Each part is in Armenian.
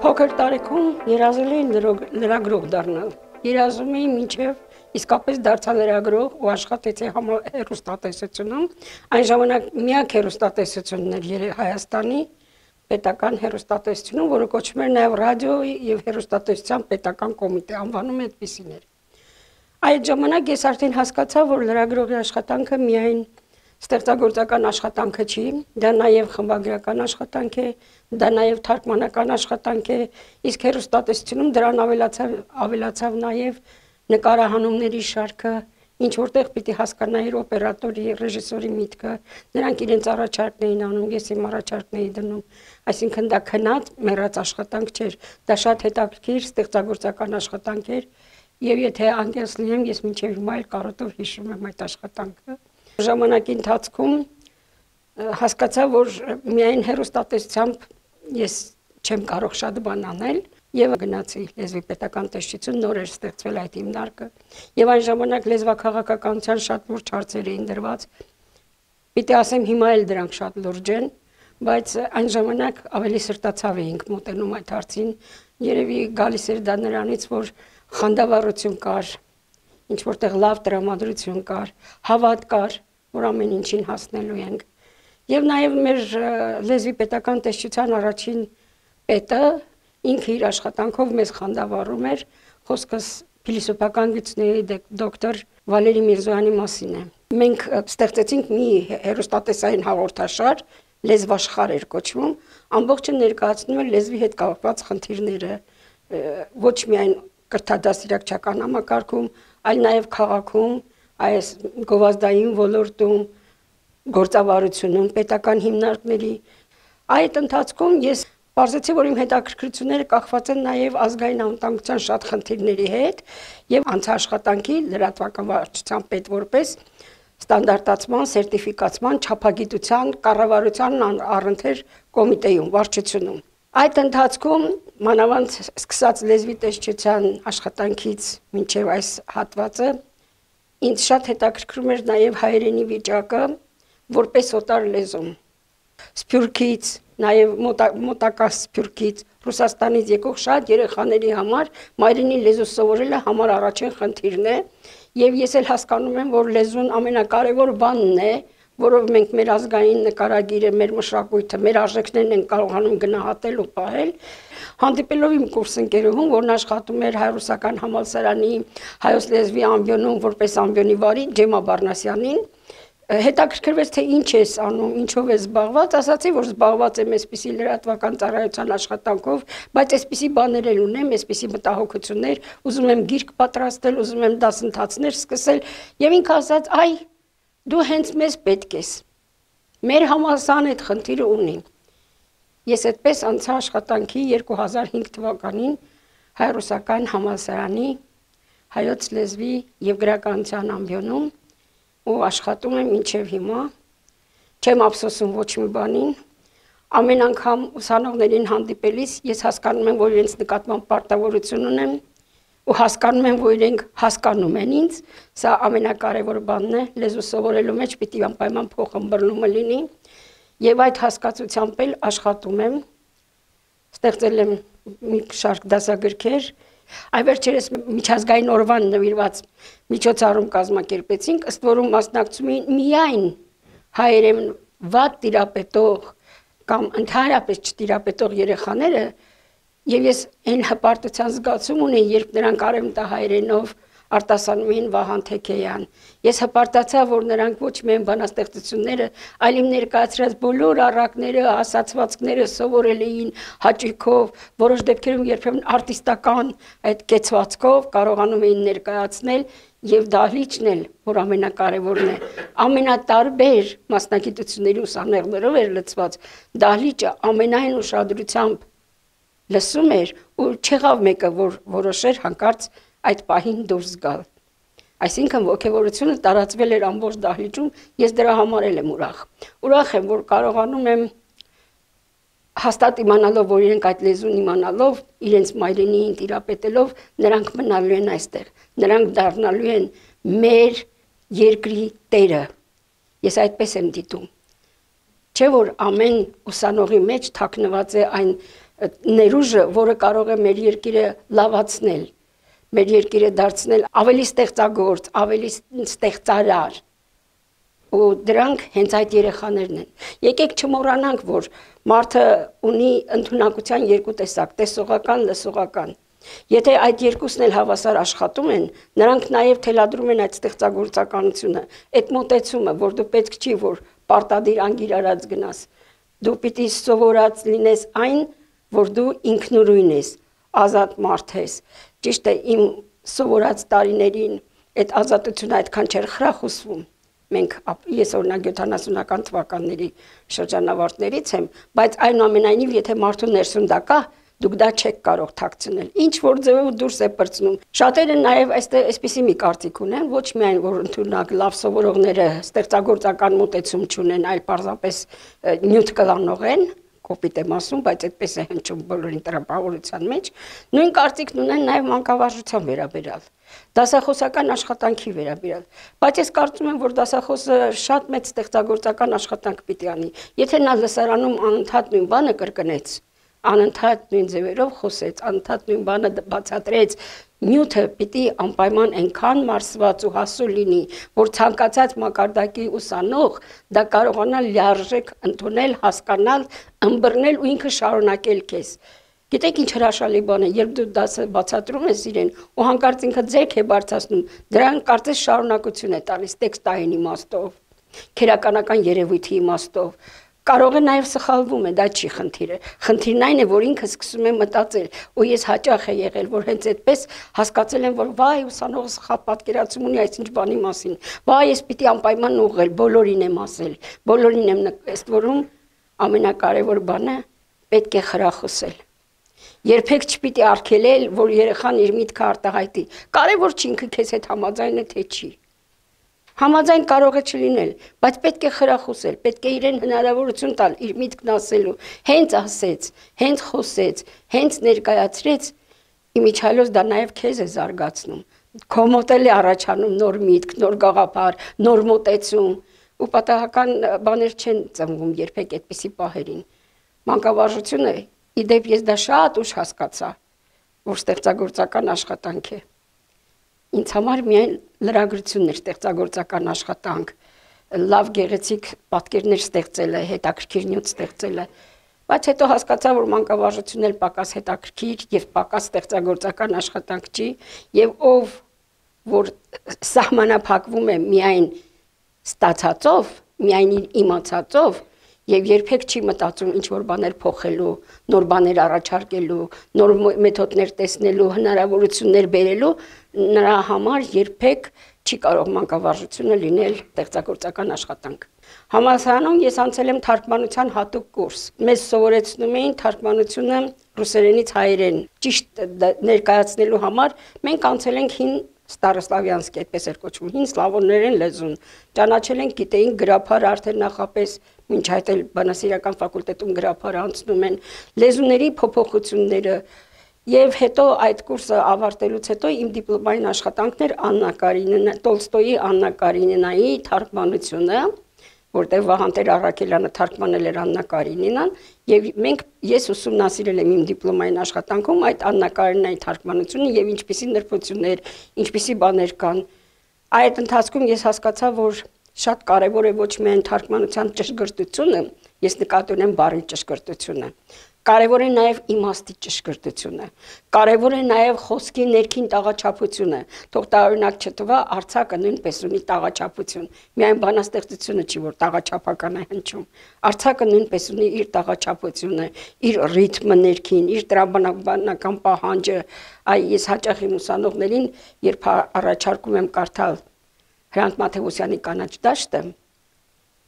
Փոքր տարիքում երազել էի լրագրող դառնալ։ Երազում էի մինչև իսկապես դարձա լրագրող ու աշխատեցի հեռուստատեսությունում։ Այն ժամանակ միակ հեռուստատեսությունն էր Հայաստանի պետական հեռուստատեսությունում, որը կոչվում էր նաև ռադիոյի եւ հեռուստատեսության պետական կոմիտե, անվանում այդպեսին էր։ Այդ ժամանակ ես արդեն հասկացա, որ լրագրողի աշխատանքը միայն ստեղծագործական աշխատանքը չի, դա նաև խմբագրական աշխատանք է, դա նաև թարգմանական աշխատանք է, իսկ հեռուստատեսությունում դրան ավելացավ նաև նկարահանումների շարքը, ինչ որտեղ պիտի հասկանայի օպերատորի, ռեժիսորի միտքը, նրանք իրենց առաջարկն էին անում, ես իմ առաջարկն էի դնում, այսինքն դա քնած մեռած աշխատանք չէր, դա շատ հետաքրքիր ստեղծագործական աշխատանք էր, եւ եթե անկեղծ լինեմ, ես մինչեւ հիմա էլ կարոտով հիշում եմ այդ աշխատանքը։ Ժամանակի ընթացքում հասկացա, որ միայն հեռուստատեսությամբ ես չեմ կարող շատ բան անել եւ գնացի լեզվի պետական տեսչություն, նոր էր ստեղծվել այդ հիմնարկը եւ այն ժամանակ լեզվաքաղաքականության շատ լուրջ հարցեր էին դրված։ Պիտի ասեմ հիմա էլ դրանք շատ լուրջ են, բայց այն ժամանակ ավելի սրտացավ էինք մոտենում այդ հարցին, երևի գալիս էր դա նրանից, որ խանդավառություն կար, ինչ որտեղ լավ տրամադրություն կար, հավատ կար, որ ամեն ինչին հասնելու ենք։ Եվ նաև մեր լեզվի պետական տեսչության առաջին պետը ինքը իր աշխատանքով մեզ խանդավառում էր, խոսքս փիլիսոփական գծների դոկտոր Վալերի Միրզոյանի մասին է։ Մենք ստեղծեցինք մի հեռուստատեսային հաղորդաշար, լեզվաշխար էր կոչվում, ամբողջը ներկայացնում էր լեզվի հետ կապված խնդիրները, ոչ միայն կրթադաստիարակչական համակարգում, այլ նաև քաղաքում, այս գովազդային ոլորտում, գործավարությունում, պետական հիմնարկների։ Այդ ընթացքում ես պարզեցի, որ իմ հետաքրքրությունները կախված են նաև ազգային անվտանգության շատ խնդիրների հետ եւ անցաշխատանքի լրատվական պետ որպես ստանդարտացման, սերտիֆիկացման, չափագիտության, կառավարության առընթեր կոմիտեում, վարչությունում։ Այդ ընթացքում մանավանդ սկսած լեզվի տեսչության աշխատանքից մինչև այս հատվածը ինձ շատ հետաքրքրում էր նաև հայերենի վիճակը որպես օտար լեզու։ Սփյուռքից, նաև մոտակա Սփյուռքից, Ռուսաստանից եկող շատ երեխաների համար մայրենի լեզու սովորելը համար առաջին խնդիրն է, եւ ես էլ հասկանում եմ, որ լեզուն ամենակարևոր բանն է, որով մենք մեր ազգային նկարագիրը, մեր մշակույթը, մեր արժեքներն են կարողանում գնահատել ու պահել։ Հանդիպելով իմ կուրսընկերուհուն, որն աշխատում էր Հայ-ռուսական համալսարանի հայոց լեզվի ամբիոնում որպես ամբիոնի վարի Ջեմա Բարնասյանին, հետաքրքրվեց, թե ինչ ես անում, ինչով ես զբաղված, ասացի, որ զբաղված եմ այսպիսի լրատվական ծառայության աշխատանքով, բայց այսպիսի բաներ էլ ունեմ, այսպիսի մտահոգություններ, ուզում եմ գիրք պատրաստել, ուզում եմ դասընթացներ սկսել, եւ ինքը ասաց, այ դու հենց մեզ պետք ես։ Մեր համալսարանը այդ խնդիրը ունի։ Ես այդպես անցա աշխատանքի 2005 թվականին Հայ-ռուսական համալսարանի հայոց լեզվի եւ գրականության ամբիոնում ու աշխատում եմ մինչև հիմա, չեմ ափսոսում ոչ մի բանին, ամեն անգամ ուսանողներին հանդիպելիս ես հասկանում եմ, որ իրենց նկատմամբ պարտավորություն ունեմ ու հասկանում եմ, որ իրենք հասկանում են ինձ, սա ամենակարևոր բանն է, լեզու սովորելու մեջ պիտի անպայման փոխըմբռնումը լինի եւ այդ հասկացությամբ էլ աշխատում եմ, ստեղծել եմ մի շարք դասագրքեր, Այվերջերս միջազգային օրվան նվիրված միջոցառում կազմակերպեցինք, ըստ որում մասնակցում էին միայն հայերեն վատ տիրապետող կամ ընդհանրապես չտիրապետող երեխաները, եւ ես այն հպարտության զգացում ունեի, երբ նրանք արևմտահայերենով արտասանում էին Վահան Թեքեյան։ Ես հպարտացա, որ նրանք ոչ միայն բանաստեղծությունները, այլ իմ ներկայացրած բոլոր առակները, ասացվածքները սովորել էին հաճույքով, որոշ դեպքերում երբեմն արտիստական այդ կեցվածքով կարողանում էին ներկայացնել եւ դահլիճն էլ, որ ամենակարևորն է, ամենատարբեր մասնագիտությունների ուսանողներով էր լցված, դահլիճը ամենայն ուշադրությամբ լսում էր ու չեղավ մեկը, որ որոշեր հանկարծ այդ պահին դուրս գալ։ Այսինքն ոգևորությունը տարածվել էր ամբողջ դահլիճում, ես դրա համար եմ ուրախ։ Ուրախ եմ, որ կարողանում եմ հաստատ իմանալով, որ իրենք այդ լեզուն իմանալով, իրենց մայրենիին տիրապետելով, նրանք մնալու են այստեղ, նրանք դառնալու են մեր երկրի տերը։ Ես այդպես եմ դիտում։ Չէ որ ամեն ուսանողի մեջ թաքնված է այն ներուժը, որը կարող է մեր երկիրը լավացնել, մեր երկիրը դարձնել ավելի ստեղծագործ, ավելի ստեղծարար։ Ու դրանք հենց այդ երեխաներն են։ Եկեք չմոռանանք, որ մարդը ունի ընդունակության երկու տեսակ՝ տեսողական, լսողական։ Եթե այդ երկուսն էլ հավասար աշխատում են, նրանք նաև թելադրում են այդ ստեղծագործականությունը, այդ մոտեցումը, որ դու պետք չի, որ պարտադիր անգիրարած գնաս։ Դու պիտի սովորած լինես այն, որ դու ինքնուրույն ես, ազատ մարդ ես։ Ճիշտ է, իմ սովորած տարիներին այդ ազատությունը այդքան չէր խրախուսվում։ Ես օրինակ 70-ական թվականների շրջանավարտներից եմ, բայց այնուամենայնիվ, եթե մարդու ներսում դա կա, դուք դա չեք կարող թաքցնել։ Ինչ որ ձևով դուրս է պրծնում։ Շատերը նաև այսպիսի մի կարծիք ունեն, ոչ միայն որ ընդունակ լավ սովորողները ստեղծագործական մոտեցում չունեն, այլ պարզապես նյութ կլանող են, կոպիտ եմ ասում, բայց այդպես է հնչում բոլորին տրամաբանության մեջ, նույն կարծիքն ունեն նաև մանկավարժության վերաբերյալ, դասախոսական աշխատանքի վերաբերյալ, բայց ես կարծում եմ, որ դասախոսը շատ մեծ ստեղծագործական աշխատանք պիտի անի, եթե նա լսարանում անընդհատ նույն բանը կրկնեց, անընդհատ նույն ձևերով խոսեց, անընդհատ նույն բանը բացատրեց, նյութը պիտի անպայման այնքան մարսված ու հասու լինի, որ ցանկացած մակարդակի ուսանող դա կարողանա լիարժեք ընդունել, հասկանալ, ըմբռնել ու ինքը շարունակել քեզ։ Գիտեք ինչ հրաշալի բան է, երբ դու դասը բացատրում ես իրեն ու հանկարծ ինքը ձեռք է բարձրացնում, դրան կարծես շարունակություն է տալիս տեքստային իմաստով, քերականական երևույթի իմաստով։ Կարող է նաև սխալվում է, դա չի խնդիրը։ Խնդիրն այն է, որ ինքը սկսում է մտածել, ու ես հաճախ է եղել, որ հենց այդպես հասկացել եմ, որ վայ, ուսանողը սխալ պատկերացում ունի այս ինչ բանի մասին։ Վայ, ես պիտի անպայման ուղղել, բոլորին եմ ասել, բոլորին եմ ըստ որում ամենակարևոր բանը պետք է խրախուսել։ Երբեք չպիտի արգելել, որ երեխան իր միտքը արտահայտի։ Կարևոր չի ինքը քեզ հետ համաձայն է թե չի։ Համաձայն կարող է չլինել, բայց պետք է խրախուսել, պետք է իրեն հնարավորություն տալ իր միտքն ասելու, հենց ասեց, հենց խոսեց, հենց ներկայացրեց, իմիջիայլոց դա նաև քեզ է զարգացնում, քո մոտ է առաջանում նոր միտք, նոր գաղափար, նոր մոտեցում, ու պատահական բաներ չեն ծնվում երբեք այդպիսի պահերին։ Մանկավարժությունը, իդեպ ես դա շատ ուշ հասկացա, որ ստեղծագործական աշխատանք է։ Ինձ համար միայն լրագրությունն էր ստեղծագործական աշխատանք, լավ գեղեցիկ պատկերներ ստեղծելը, հետաքրքիր նյութ ստեղծելը, բայց հետո հասկացա, որ մանկավարժությունն էլ պակաս հետաքրքիր եւ պակաս ստեղծագործական աշխատանք չի, եւ ով որ սահմանափակվում է միայն ստացածով, միայն իմացածով, եւ երբեք չի մտածում ինչ որ բաներ փոխելու, նոր բաներ առաջարկելու, նոր մեթոդներ տեսնելու, հնարավորություններ բերելու, նրա համար երբեք չի կարող մանկավարժությունը լինել ստեղծագործական աշխատանք։ Համալսարանում ես անցել եմ թարգմանության հատուկ կուրս։ Մեզ սովորեցնում էին թարգմանությունը ռուսերենից հայերեն։ Ճիշտ ներկայացնելու համար մենք անցել ենք հին Ստարոսլավյանսկի, այդպես էր կոչվում, հին սլավոներեն լեզուն, ճանաչել ենք, գիտեինք գրափար արդեն նախապես, մինչ այդ էլ բանասիրական ֆակուլտետում գրափար անցնում են, լեզուների փոփոխությունները, եւ հետո այդ կուրսը ավարտելուց հետո իմ դիպլոմային աշխատանքն էր Աննա Կարինինա, Տոլստոյի Աննա Կարինինայի թարգմանությունը, որտեղ Վահան Տեր Առաքելյանը թարգմանել էր Աննա Կարինինան, եւ ես ուսումնասիրել եմ իմ դիպլոմային աշխատանքում այդ Աննա Կարինինայի թարգմանությունը եւ ինչպիսի նրբություններ, ինչպիսի բաներ կան։ Այդ ընթացքում ես հասկացա, որ շատ կարեւոր է ոչ միայն թարգմանության ճշգրտությունը, ես նկատի ունեմ բառի ճշգրտությունը, կարևոր է նաև իմաստի ճշգրտությունը, կարևոր է նաև խոսքի ներքին տաղաչափությունը, թող տարօրինակ չթվա, արձակը նույնպես ունի տաղաչափություն, միայն բանաստեղծությունը չի, որ տաղաչափական է հնչում, արձակը նույնպես ունի իր տաղաչափությունը, իր ռիթմը ներքին, իր տրամաբանական պահանջը, ես հաճախ իմ ուսանողներին, երբ առաջարկում եմ կարդալ Հրանտ Մաթեոսյանի Կանաչ դաշտը,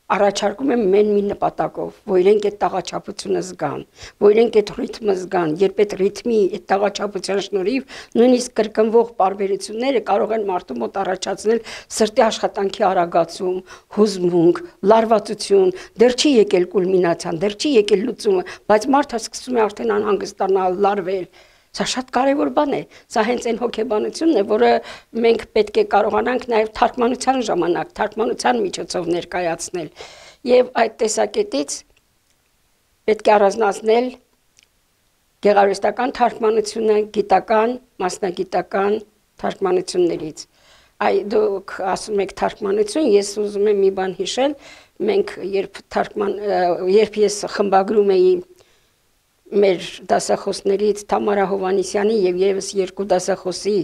առաջարկում եմ մեն մի նպատակով, որ իրենք այդ տաղաչափությունը զգան, որ իրենք այդ ռիթմը զգան, երբ այդ ռիթմի, այդ տաղաչափության շնորհիվ նույնիսկ կրկնվող պարբերությունները կարող են մարդու մոտ առաջացնել սրտի աշխատանքի արագացում, հուզմունք, լարվածություն, դեռ չի եկել կուլմինացիան, դեռ չի եկել լուծումը, բայց մարդը սկսում է արդեն անհանգստանալ, լարվել։ Սա շատ կարևոր բան է, սա հենց այն հոգեբանությունն է, որը մենք պետք է կարողանանք նաև թարգմանության ժամանակ, թարգմանության միջոցով ներկայացնել։ Եվ այդ տեսակետից պետք է առանձնացնել Գեղարվեստական թարգմանությունը գիտական, մասնագիտական թարգմանություններից։ Այ դուք ասում եք թարգմանություն, ես ուզում եմ մի բան հիշել, մենք երբ ես խմբագրում էի մեր դասախոսներից Թամարա Հովանեսյանի եւ եւս երկու դասախոսի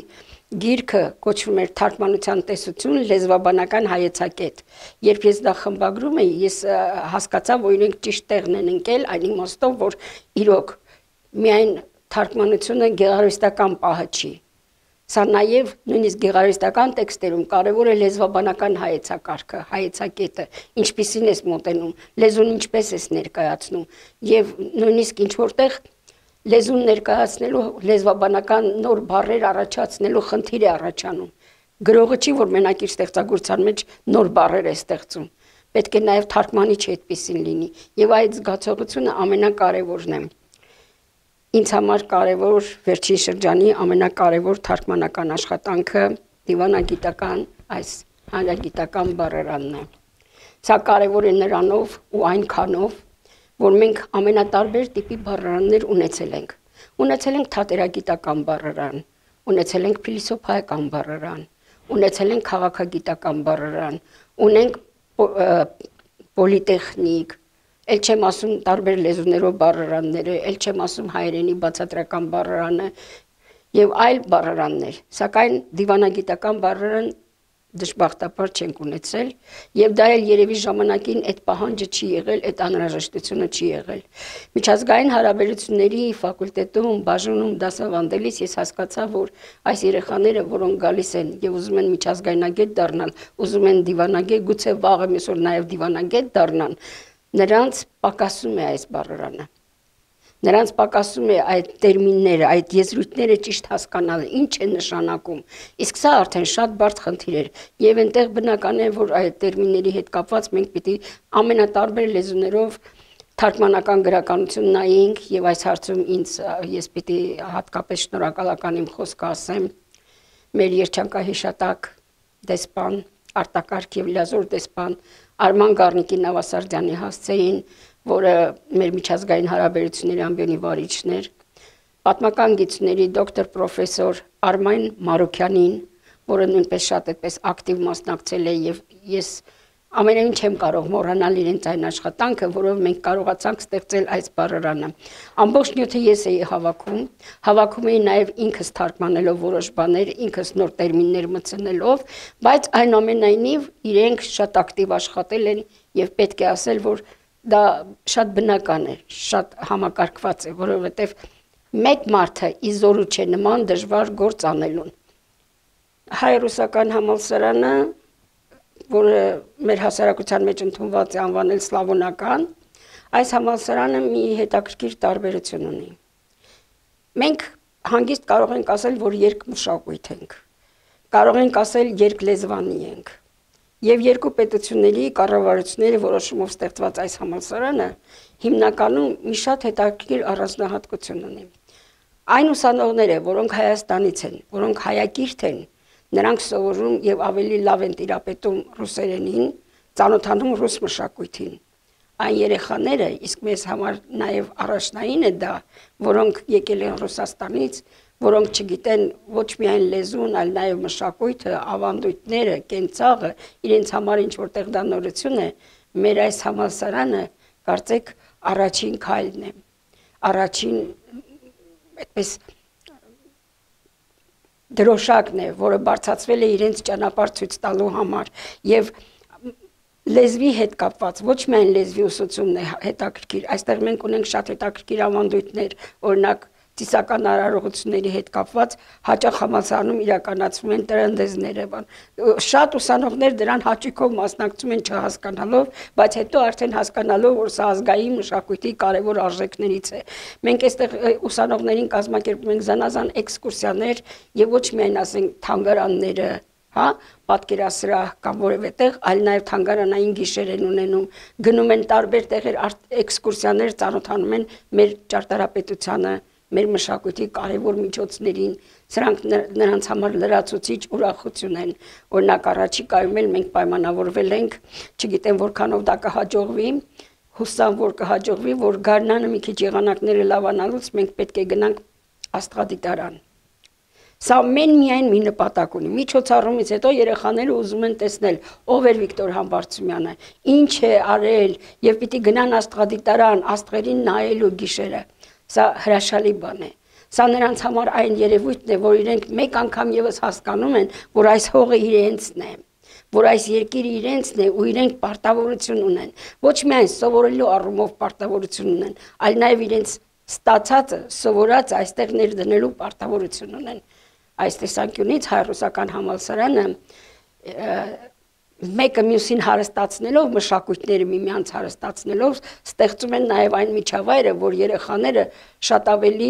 գիրքը կոչվում էր Թարգմանության տեսություն լեզվաբանական հայեցակետ։ Երբ ես դա խմբագրում էի, ես հասկացա, որ իրենք ճիշտ տեղն են ընկել, այն իմաստով, որ իրոք միայն թարգմանությունը գեղարվեստական պահը չի։ Սա նաև նույնիսկ գեղարվեստական տեքստերում կարևոր է լեզվաբանական հայեցակարգը, հայեցակետը, ինչպիսին ես մոտենում, լեզուն ինչպես ես ներկայացնում, եւ նույնիսկ ինչ որտեղ լեզուն ներկայացնելու լեզվաբանական նոր բառեր առաջացնելու խնդիր է առաջանում։ Գրողը չի, որ մենակ իր ստեղծագործության մեջ նոր բառեր է ստեղծում։ Պետք է նաև թարգմանիչը այդպեսին լինի, եւ այդ զգացողությունը ամենակարևորն է։ Ինձ համար կարևոր վերջին շրջանի ամենակարևոր թարգմանական աշխատանքը դիվանագիտական այս հանրագիտական բառերանն է։ Սա կարևոր է նրանով ու այնքանով, որ մենք ամենատարբեր տիպի բառերաններ ունեցել ենք։ Ունեցել ենք թատերագիտական բառերան, ունեցել ենք փիլիսոփայական բառերան, ունեցել ենք քաղաքագիտական բառերան, ունենք պոլիտեխնիկ, էլ չեմ ասում տարբեր լեզուներով բառերանները, էլ չեմ ասում հայերենի բացատրական բառերանը եւ այլ բառերաններ, սակայն դիվանագիտական բառերան դժբախտաբար չենք ունեցել եւ դա էլ երևի ժամանակին այդ պահանջը չի եղել, այդ անհրաժեշտությունը չի եղել։ Միջազգային հարաբերությունների ֆակուլտետում բաժանում դասավանդելիս ես հասկացա, որ այս երեխաները, որոնք գալիս են եւ ուզում են միջազգայնագետ դառնալ, ուզում են դիվանագետ, գուցե վաղը միսօր նաեւ դիվանագետ դառնան, նրանց պակասում է այս բառերանը։ Նրանց պակասում է այդ տերմինները, այդ եզրույթները ճիշտ հասկանալը, ինչ է նշանակում։ Իսկ սա արդեն շատ բարդ խնդիր էր, եւ այնտեղ բնական է, որ այդ տերմինների հետ կապված մենք պիտի ամենատարբեր լեզուներով թարգմանական գրականություն նայենք, եւ այս հարցում ես պիտի հատկապես շնորհակալական իմ խոսքը ասեմ մեր երջանկահիշատակ դեսպան, արտակարգ եւ լիազոր դեսպան Արման Գառնիկի Նավասարդյանի հասցեին, որը մեր միջազգային հարաբերությունների ամբիոնի վարիչն էր, պատմական գիտությունների դոկտոր պրոֆեսոր Արմայն Մարուքյանին, որը նույնպես շատ այդպես ակտիվ մասնակցել է եւ ես ամենևին չեմ կարող մոռանալ իրենց այն աշխատանքը, որով մենք կարողացանք ստեղծել այս բառերանը։ Ամբողջ նյութը ես էի հավաքում էի նաև ինքս թարգմանելով որոշ բաներ, ինքս նոր տերմիններ մտցնելով, բայց այնուամենայնիվ իրենք շատ ակտիվ աշխատել են եւ պետք է ասել, որ դա շատ բնական է, շատ համակարգված է, որովհետեւ մեկ մարդը իզորու չէ նման դժվար գործ անելուն։ Հայ-ռուսական համալսարանը, որը մեր հասարակության մեջ ընդունված է անվանել սլավոնական, այս համալսարանը մի հետաքրքիր տարբերություն ունի։ Մենք հանգիստ կարող ենք ասել, որ երկմշակույթ ենք, կարող ենք ասել երկլեզվանի ենք, եւ երկու պետությունների կառավարությունների որոշումով ստեղծված այս համալսարանը հիմնականում մի շատ հետաքրքիր առանձնահատկություն ունի։ Այն ուսանողները, որոնք Հայաստանից են, որոնք հայակիրթ են, նրանք սովորում եւ ավելի լավ են տիրապետում ռուսերենին, ծանոթանում ռուս մշակույթին։ Այն երեխաները, իսկ մեզ համար նաեւ առաջնային է դա, որոնք եկել են Ռուսաստանից, որոնք չգիտեն ոչ միայն լեզուն, այլ նաեւ մշակույթը, ավանդույթները, կենցաղը, իրենց համար ինչ որտեղ դա նորություն է, մեր այս համալսարանը, կարծեք, առաջին քայլն է։ Առաջին այդպես դրոշակն է, որը բարձրացվել է իրենց ճանապարհ ցույց տալու համար եւ լեզվի հետ կապված ոչ միայն լեզվի ուսուցումն է հետաքրքիր, այստեղ մենք ունենք շատ հետաքրքիր ավանդույթներ, օրինակ ծիսական արարողությունների հետ կապված հաճախ համալսարանում իրականացվում են տրնդեզները, շատ ուսանողներ դրան հաճույքով մասնակցում են չհասկանալով, բայց հետո արդեն հասկանալով, որ սա ազգային մշակույթի կարևոր արժեքներից է։ Մենք այստեղ ուսանողներին կազմակերպում ենք զանազան էքսկուրսիաներ եւ ոչ միայն ասենք թանգարանները, հա, պատկերասրահ կամ որևէ տեղ, այլ նաև թանգարանային գիշեր են ունենում, գնում են տարբեր տեղեր էքսկուրսիաներ, ծանոթանում են մեր ճարտարապետությանը, մեր մշակույթի կարևոր միջոցներին, սրանք նրանց համար լրացուցիչ ուրախություն են։ Օրինակ առաջիկայում էլ մենք պայմանավորվել ենք, չգիտեմ որքանով դա կհաջողվի, հուսամ, որ կհաջողվի, որ գարնանը մի քիչ եղանակները լավանալուց մենք պետք է գնանք աստղադիտարան։ Սա միայն մի նպատակ ունի։ Միջոցառումից հետո երեխաները ուզում են տեսնել ով էր Վիկտոր Համբարձումյանը, ինչ է արել եւ պիտի գնան աստղադիտարան, աստղերին նայելու գիշերը։ Սա հրաշալի բան է։ Սա նրանց համար այն երևույթն է, որ իրենք մեկ անգամ եւս հասկանում են, որ այս հողը իրենցն է, որ այս երկիրը իրենցն է ու իրենք պարտավորություն ունեն։ Ոչ միայն սովորելու առումով պարտավորություն ունեն, այլ նաեւ իրենց ստացածը, սովորածը այստեղ ներդնելու պարտավորություն ունեն։ Այս տեսանկյունից հայ-ռուսական համալսարանը մեկը մյուսին հարստացնելով, մշակույթները միմյանց հարստացնելով, ստեղծում են նաև այն միջավայրը, որ երեխաները շատ ավելի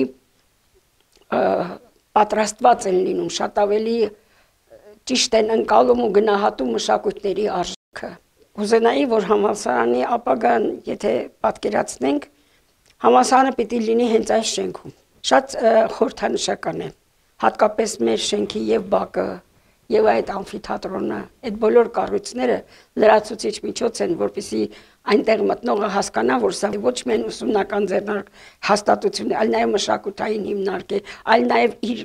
պատրաստված են լինում, շատ ավելի ճիշտ են ընկալում ու գնահատում մշակույթների արժեքը։ Կուզենայի, որ համալսարանի ապագան, եթե պատկերացնենք, համալսարանը պիտի լինի հենց այս շենքում։ Շատ խորհրդանշական է։ Հատկապես մեր շենքի եւ բակը եւ այդ ամֆիթատրոնը, այդ բոլոր կառույցները լրացուցիչ միջոց են, որպեսզի այնտեղ մտնողը հասկանա, որ սա ոչ միայն ուսումնական ձեռնարկ հաստատություն է, այլ նաեւ մշակութային հիմնարկ է, այլ նաեւ իր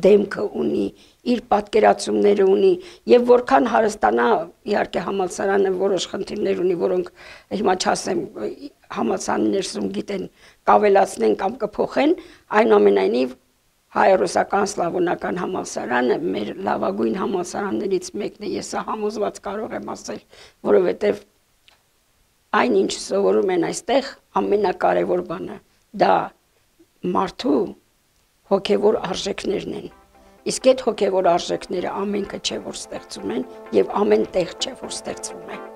դեմքը ունի, իր պատկերացումները ունի եւ որքան հարստանա իհարկե համալսարանը որոշ խնդիրներ ունի, որոնք հիմա չասեմ համալսարանի ներսում գիտեն կավելացնեն կամ կփոխեն, այնուամենայնիվ հայ-ռուսական սլավոնական համալսարանը մեր լավագույն համալսարաններից մեկն է, ես սա համոզված կարող եմ ասել, որովհետև այն ինչ սովորում են այստեղ ամենակարևոր բանը դա մարդու հոգևոր արժեքներն են։ Իսկ այդ հոգևոր արժեքները ամենքը չէ որ ստեղծում են եւ ամեն տեղ չէ որ ստեղծվում է։